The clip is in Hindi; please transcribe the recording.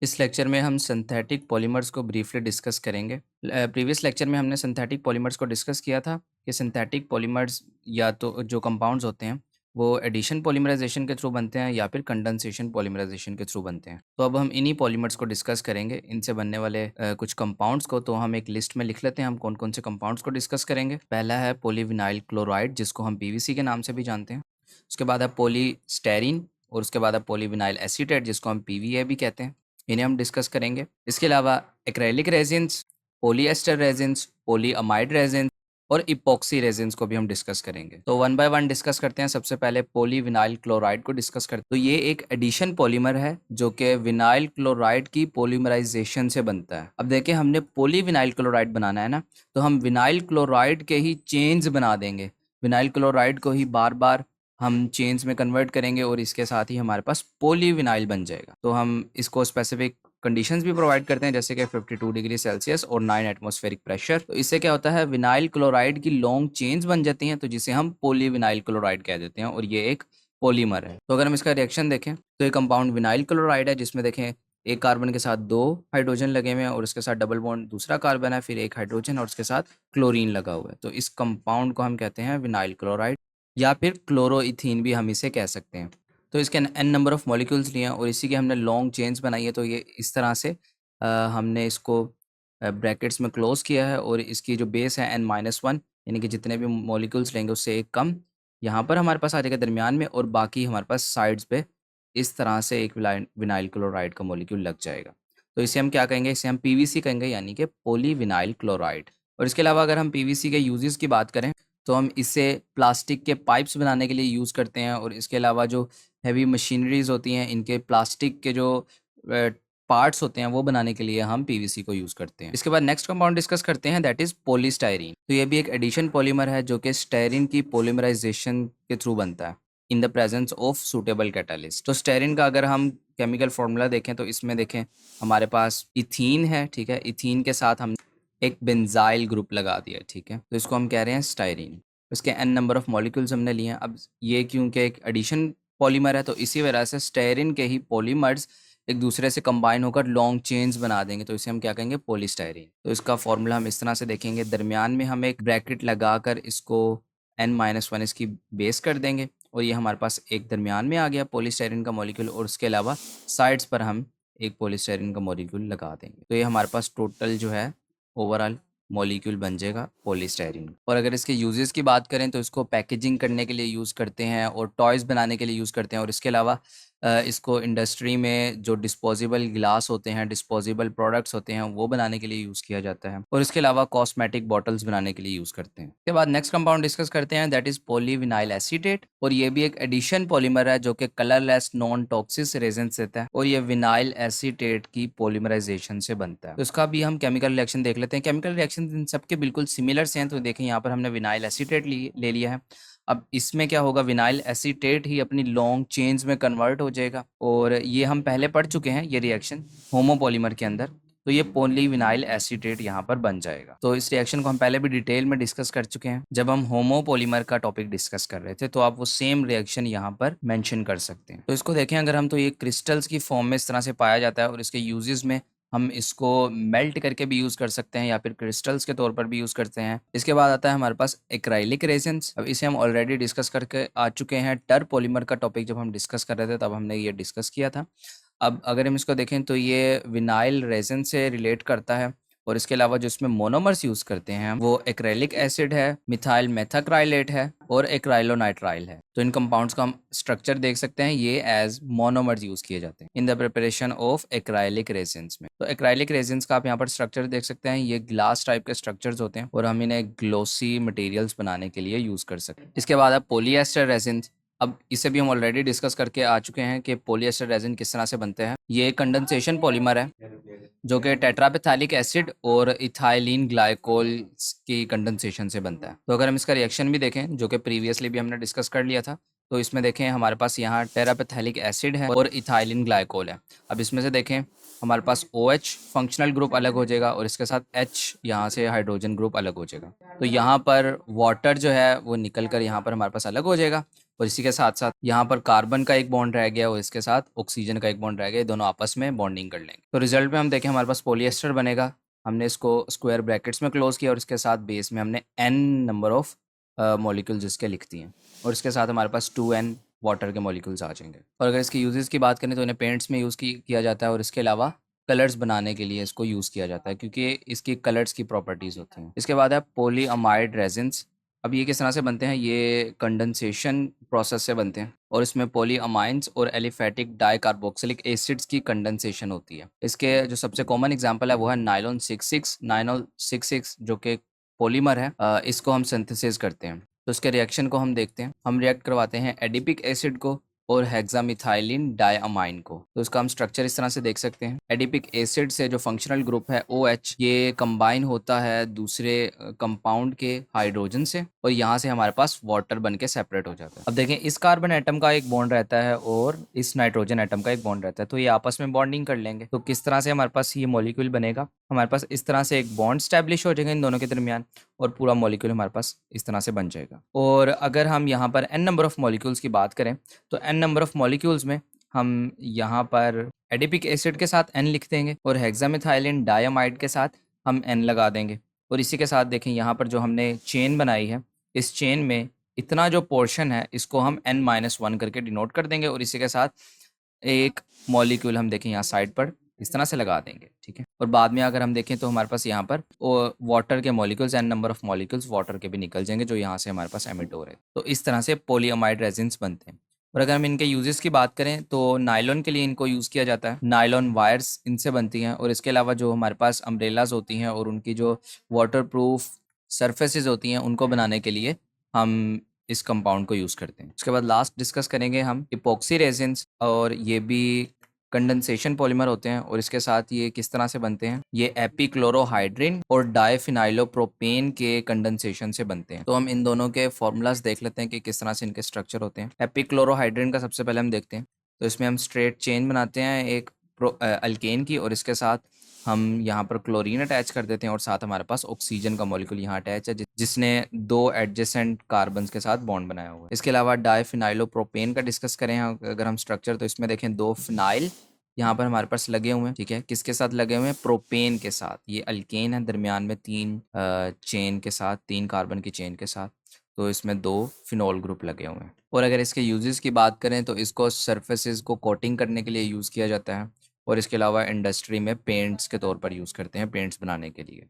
इस लेक्चर में हम सिंथेटिक पॉलीमर्स को ब्रीफली डिस्कस करेंगे। प्रीवियस लेक्चर में हमने सिंथेटिक पॉलीमर्स को डिस्कस किया था कि सिंथेटिक पॉलीमर्स या तो जो कंपाउंड्स होते हैं वो एडिशन पॉलीमराइजेशन के थ्रू बनते हैं या फिर कंडेंसेशन पॉलीमराइजेशन के थ्रू बनते हैं। तो अब हम इन्हीं पॉलीमर्स को डिस्कस करेंगे, इनसे बनने वाले कुछ कंपाउंड्स को। तो हम एक लिस्ट में लिख लेते हैं हम कौन कौन से कंपाउंड्स को डिस्कस करेंगे। पहला है पॉलीविनाइल क्लोराइड, जिसको हम पीवीसी के नाम से भी जानते हैं। उसके बाद है पॉलीस्टेरीन, और उसके बाद है पॉलीविनाइल एसीटेट, जिसको हम पीवीए भी कहते हैं। इन्हें हम डिस्कस करेंगे। इसके अलावा acrylic resins, polyester resins, polyamide resins और इपॉक्सी रेजिन्स को भी हम डिस्कस करेंगे। तो वन बाय वन डिस्कस करते हैं। सबसे पहले पॉलीविनाइल क्लोराइड को डिस्कस करते हैं। तो ये एक एडिशन पॉलीमर है जो कि विनाइल क्लोराइड की पॉलीमराइजेशन से बनता है। अब देखिए, हमने पॉलीविनाइल क्लोराइड बनाना है ना, तो हम विनाइल क्लोराइड के ही चेन्स बना देंगे। विनाइल क्लोराइड को ही बार बार हम चेन्स में कन्वर्ट करेंगे और इसके साथ ही हमारे पास पॉलीविनाइल बन जाएगा। तो हम इसको स्पेसिफिक कंडीशंस भी प्रोवाइड करते हैं, जैसे कि 52 डिग्री सेल्सियस और 9 एटमॉस्फेरिक प्रेशर। तो इससे क्या होता है, विनाइल क्लोराइड की लॉन्ग चेन्स बन जाती हैं, तो जिसे हम पॉलीविनाइल क्लोराइड कह देते हैं, और ये एक पॉलीमर है। तो अगर हम इसका रिएक्शन देखें तो ये कंपाउंड विनाइल क्लोराइड है, जिसमें देखें एक कार्बन के साथ 2 हाइड्रोजन लगे हुए हैं और उसके साथ डबल बॉन्ड दूसरा कार्बन है, फिर एक हाइड्रोजन और उसके साथ क्लोरीन लगा हुआ है। तो इस कंपाउंड को हम कहते हैं विनाइल क्लोराइड, या फिर क्लोरोइथीन भी हम इसे कह सकते हैं। तो इसके n नंबर ऑफ़ मॉलिक्यूल्स लिए हैं और इसी की हमने लॉन्ग चेन्स बनाई है। तो ये इस तरह से हमने इसको ब्रैकेट्स में क्लोज़ किया है, और इसकी जो बेस है n-1, यानी कि जितने भी मॉलिक्यूल्स लेंगे उससे एक कम यहाँ पर हमारे पास आ जाएगा दरमियान में, और बाकी हमारे पास साइड्स पे इस तरह से एक विनाइल क्लोराइड का मॉलिक्यूल लग जाएगा। तो इसे हम क्या कहेंगे, इसे हम पीवीसी कहेंगे, यानी कि पॉलीविनाइल क्लोराइड। और इसके अलावा अगर हम पीवीसी के यूजेस की बात करें तो हम इसे प्लास्टिक के पाइप्स बनाने के लिए यूज़ करते हैं, और इसके अलावा जो हैवी मशीनरीज़ होती हैं, इनके प्लास्टिक के जो पार्ट्स होते हैं वो बनाने के लिए हम पीवीसी को यूज़ करते हैं। इसके बाद नेक्स्ट कंपाउंड डिस्कस करते हैं, दैट इज़ पॉलीस्टायरीन। तो ये भी एक एडिशन पॉलीमर है जो कि स्टायरीन की पॉलीमराइजेशन के थ्रू बनता है in the presence of suitable catalyst. तो स्टायरीन का अगर हम केमिकल फार्मूला देखें तो इसमें देखें हमारे पास इथीन है, ठीक है। इथीन के साथ हम एक बेंजाइल ग्रुप लगा दिया, ठीक है। तो इसको हम कह रहे हैं स्टायरीन। इसके n नंबर ऑफ़ मॉलिक्यूल्स हमने लिए हैं। अब ये क्योंकि एक एडिशन पॉलीमर है, तो इसी वजह से स्टायरीन के ही पॉलीमर्स एक दूसरे से कंबाइन होकर लॉन्ग चेन्स बना देंगे, तो इसे हम क्या कहेंगे, पॉलीस्टायरीन। तो इसका फॉर्मूला हम इस तरह से देखेंगे, दरमियान में हम एक ब्रैकेट लगाकर इसको n-1 इसकी बेस कर देंगे, और ये हमारे पास एक दरमियान में आ गया पॉलीस्टायरीन का मॉलिक्यूल, और उसके अलावा साइड्स पर हम एक पॉलीस्टायरीन का मॉलिक्यूल लगा देंगे। तो ये हमारे पास टोटल जो है ओवरऑल मॉलिक्यूल बन जाएगा पॉलीस्टायरीन। और अगर इसके यूजेस की बात करें तो इसको पैकेजिंग करने के लिए यूज़ करते हैं और टॉयज़ बनाने के लिए यूज़ करते हैं, और इसके अलावा इसको इंडस्ट्री में जो डिस्पोजेबल गिलास होते हैं, डिस्पोजेबल प्रोडक्ट्स होते हैं, वो बनाने के लिए यूज़ किया जाता है, और इसके अलावा कॉस्मेटिक बॉटल्स बनाने के लिए यूज़ करते हैं। इसके बाद नेक्स्ट कंपाउंड डिस्कस करते हैं, दैट इज़ पॉलीविनाइल एसीटेट। और ये भी एक एडिशन पॉलीमर है जो कि कलरलेस नॉन टॉक्सिक रेजेंस देता है, और ये विनाइल एसीटेट की पॉलीमराइजेशन से बनता है। तो इसका भी हम केमिकल रिएक्शन देख लेते हैं। केमिकल रिएक्शन इन सबके बिल्कुल सिमिलर से हैं। तो देखें यहाँ पर हमने विनाइल एसीटेट ले लिया है। अब इसमें क्या होगा, विनाइल एसीटेट ही अपनी लॉन्ग चेन्स में कन्वर्ट हो जाएगा, और ये हम पहले पढ़ चुके हैं ये रिएक्शन होमोपॉलीमर के अंदर। तो ये पॉलीविनाइल एसीटेट यहाँ पर बन जाएगा। तो इस रिएक्शन को हम पहले भी डिटेल में डिस्कस कर चुके हैं जब हम होमोपॉलीमर का टॉपिक डिस्कस कर रहे थे, तो आप वो सेम रिएक्शन यहाँ पर मेंशन कर सकते हैं। तो इसको देखें अगर हम, तो ये क्रिस्टल्स की फॉर्म में इस तरह से पाया जाता है, और इसके यूजेस में हम इसको मेल्ट करके भी यूज़ कर सकते हैं या फिर क्रिस्टल्स के तौर पर भी यूज़ करते हैं। इसके बाद आता है हमारे पास एक्राइलिक रेजिन्स। अब इसे हम ऑलरेडी डिस्कस करके आ चुके हैं। टर पॉलीमर का टॉपिक जब हम डिस्कस कर रहे थे तब हमने ये डिस्कस किया था। अब अगर हम इसको देखें तो ये विनाइल रेजिन से रिलेट करता है, और इसके अलावा जो इसमें मोनोमर्स यूज़ करते हैं वो एक्रेलिक एसिड है, मिथाइल मेथाक्राइलेट है और एक्राइलोनाइट्राइल है। तो इन कंपाउंड्स का हम स्ट्रक्चर देख सकते हैं, ये एज मोनोमर्स यूज़ किए जाते हैं in the preparation of acrylic resins में। तो एक्राइलिक रेजिन्स का आप यहाँ पर स्ट्रक्चर देख सकते हैं, ये ग्लास टाइप के स्ट्रक्चर्स होते हैं, और हम इन्हें ग्लोसी मटेरियल्स बनाने के लिए यूज़ कर सकते हैं। इसके बाद है पॉलीएस्टर रेजिन्स। अब इसे भी हम ऑलरेडी डिस्कस करके आ चुके हैं कि पॉलीएस्टर रेजिन किस तरह से बनते हैं। ये कंडेंसेशन पॉलीमर है जो कि टेट्रापेथैलिक एसिड और इथाइलिन ग्लाइकोल की कंडेंसेशन से बनता है। तो अगर हम इसका रिएक्शन भी देखें, जो कि प्रीवियसली भी हमने डिस्कस कर लिया था, तो इसमें देखें हमारे पास यहाँ टेरापेथैलिक एसिड है और इथाइलिन ग्लाइकोल है। अब इसमें से देखें हमारे पास OH फंक्शनल ग्रुप अलग हो जाएगा, और इसके साथ H यहाँ से हाइड्रोजन ग्रुप अलग हो जाएगा। तो यहाँ पर वाटर जो है वो निकल कर यहाँ पर हमारे पास अलग हो जाएगा, और इसी के साथ साथ यहाँ पर कार्बन का एक बॉन्ड रह गया और इसके साथ ऑक्सीजन का एक बॉन्ड रह गया, ये दोनों आपस में बॉन्डिंग कर लेंगे। तो रिजल्ट में हम देखें हमारे पास पॉलिएस्टर बनेगा। हमने इसको स्क्वायर ब्रैकेट्स में क्लोज किया और इसके साथ बेस में हमने n नंबर ऑफ मॉलिक्यूल्स इसके लिख दिए हैं और इसके साथ हमारे पास 2n वाटर के मॉलिक्यूल्स आ जाएंगे। और अगर इसके यूजेस की बात करें तो इन्हें पेंट्स में यूज़ किया जाता है और इसके अलावा कलर्स बनाने के लिए इसको यूज़ किया जाता है क्योंकि इसकी कलर्स की प्रॉपर्टीज़ होती हैं। इसके बाद है पॉलीअमाइड रेजिन्स। अब ये किस तरह से बनते हैं, ये कंडेंसेशन प्रोसेस से बनते हैं और इसमें पॉलीअमाइंस और एलिफेटिक डाइकार्बोक्सिलिक एसिड्स की कंडेंसेशन होती है। इसके जो सबसे कॉमन एग्जांपल है वो है नाइलॉन 66 जो कि पॉलीमर है। इसको हम सिंथेसिस करते हैं तो इसके रिएक्शन को हम देखते हैं। हम रिएक्ट करवाते हैं एडिपिक एसिड को और हेक्सामिथाइलिन डायअमाइन को। तो इसका हम स्ट्रक्चर इस तरह से देख सकते हैं। एडिपिक एसिड से जो फंक्शनल ग्रुप है OH, ये कंबाइन होता है दूसरे कंपाउंड के हाइड्रोजन से और यहाँ से हमारे पास वाटर बन के सेपरेट हो जाता है। अब देखें इस कार्बन एटम का एक बॉन्ड रहता है और इस नाइट्रोजन एटम का एक बॉन्ड रहता है, तो ये आपस में बॉन्डिंग कर लेंगे। तो किस तरह से हमारे पास ये मॉलिक्यूल बनेगा, हमारे पास इस तरह से एक बॉन्ड स्टैब्लिश हो जाएगा इन दोनों के दरमियान और पूरा मॉलिक्यूल हमारे पास इस तरह से बन जाएगा। और अगर हम यहाँ पर n नंबर ऑफ मॉलिक्यूल्स की बात करें तो n नंबर ऑफ मॉलिक्यूल्स में हम यहाँ पर एडिपिक एसिड के साथ n लिख देंगे और हेक्सामिथाइलिन डायमाइड के साथ हम n लगा देंगे। और इसी के साथ देखें यहाँ पर जो हमने चेन बनाई है, इस चेन में इतना जो पोर्शन है इसको हम n-1 करके डिनोट कर देंगे और इसी के साथ एक मॉलिक्यूल हम देखें यहाँ साइड पर इस तरह से लगा देंगे, ठीक है। और बाद में अगर हम देखें तो हमारे पास यहाँ पर वाटर के molecules n number of molecules water के भी निकल जाएंगे जो यहाँ से हमारे पास एमिट हो रहे हैं। तो इस तरह से पॉलीअमाइड रेजिन्स बनते हैं। और अगर हम इनके यूजेस की बात करें तो नायलॉन के लिए इनको यूज़ किया जाता है, नायलॉन वायर्स इनसे बनती हैं। और इसके अलावा जो हमारे पास अम्ब्रेलाज होती हैं और उनकी जो वाटर प्रूफ सरफेसेज होती हैं उनको बनाने के लिए हम इस कंपाउंड को यूज़ करते हैं। उसके बाद लास्ट डिस्कस करेंगे हम इपॉक्सी रेजिन्स, और ये भी कंडेंसेशन पॉलीमर होते हैं। और इसके साथ ये किस तरह से बनते हैं, ये एपीक्लोरोहाइड्रिन और डाइफिनाइलोप्रोपेन के कंडेंसेशन से बनते हैं। तो हम इन दोनों के फॉर्मूलाज देख लेते हैं कि किस तरह से इनके स्ट्रक्चर होते हैं। एपीक्लोरोहाइड्रिन का सबसे पहले हम देखते हैं। तो इसमें हम स्ट्रेट चेन बनाते हैं एक अल्केन की और इसके साथ हम यहाँ पर क्लोरीन अटैच कर देते हैं और साथ हमारे पास ऑक्सीजन का मॉलिक्यूल यहाँ अटैच है जिसने 2 एडजेसेंट कार्बन्स के साथ बॉन्ड बनाया हुआ है। इसके अलावा डाइफिनाइलोप्रोपेन का डिस्कस करें अगर हम स्ट्रक्चर, तो इसमें देखें 2 फिनाइल यहाँ पर हमारे पास लगे हुए हैं, ठीक है। किसके साथ लगे हुए हैं, प्रोपेन के साथ। ये अल्केन है, दरमियान में 3 चेन के साथ, 3 कार्बन की चेन के साथ, तो इसमें 2 फिनॉल ग्रुप लगे हुए हैं। और अगर इसके यूजेस की बात करें तो इसको सरफेसेस को कोटिंग करने के लिए यूज़ किया जाता है और इसके अलावा इंडस्ट्री में पेंट्स के तौर पर यूज़ करते हैं, पेंट्स बनाने के लिए।